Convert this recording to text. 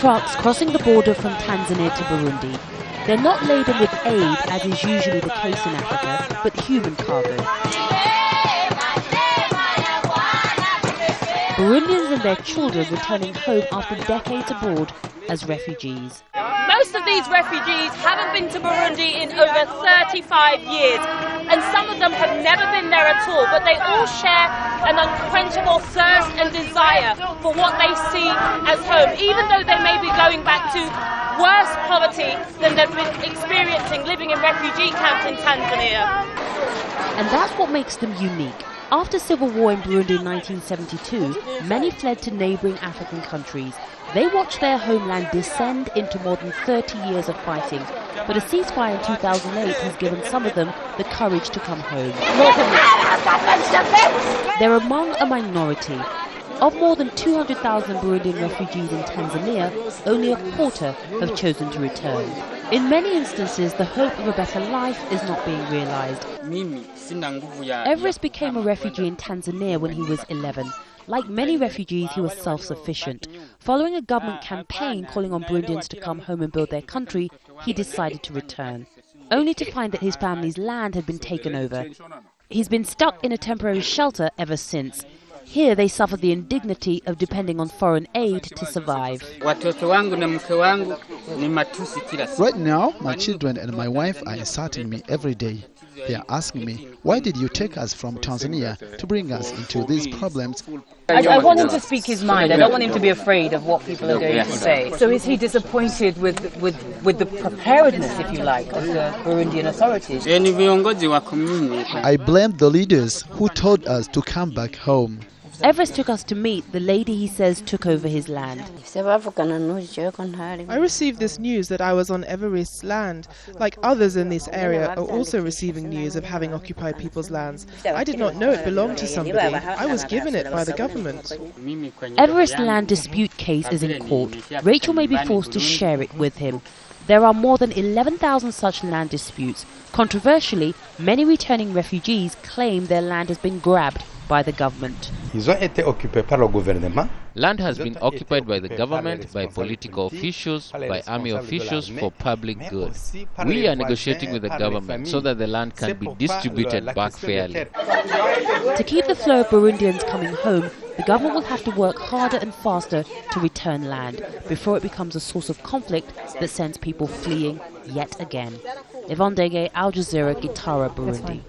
trucks crossing the border from Tanzania to Burundi. They're not laden with aid, as is usually the case in Africa, but human cargo. Burundians and their children returning home after decades abroad as refugees. Most of these refugees haven't been to Burundi in over 35 years, and some of them have never been there at all, but they all share an unquenchable thirst and desire for what they see as home, even though they may be going back to worse poverty than they've been experiencing living in refugee camps in Tanzania. And that's what makes them unique. After civil war in Burundi in 1972, many fled to neighbouring African countries. They watched their homeland descend into more than 30 years of fighting, but a ceasefire in 2008 has given some of them the courage to come home. They're among a minority. Of more than 200,000 Burundian refugees in Tanzania, only a quarter have chosen to return. In many instances, the hope of a better life is not being realised. Everest became a refugee in Tanzania when he was 11. Like many refugees, he was self-sufficient. Following a government campaign calling on Burundians to come home and build their country, he decided to return, only to find that his family's land had been taken over. He's been stuck in a temporary shelter ever since. Here they suffer the indignity of depending on foreign aid to survive. Right now, my children and my wife are insulting me every day. They are asking me, why did you take us from Tanzania to bring us into these problems? I want him to speak his mind. I don't want him to be afraid of what people are going to say. So is he disappointed with the preparedness, if you like, of the Burundian authorities? I blame the leaders who told us to come back home. Everest took us to meet the lady he says took over his land. I received this news that I was on EVARISTE's land. Like others in this area are also receiving news of having occupied people's lands. I did not know it belonged to somebody. I was given it by the government. Everest's land dispute case is in court. Rachel may be forced to share it with him. There are more than 11,000 such land disputes. Controversially, many returning refugees claim their land has been grabbed by the government. Land has been occupied by the government, by political officials, by army officials for public good. We are negotiating with the government so that the land can be distributed back fairly. To keep the flow of Burundians coming home, the government will have to work harder and faster to return land before it becomes a source of conflict that sends people fleeing yet again. Yvonne Ndege, Al Jazeera, GITARA, Burundi.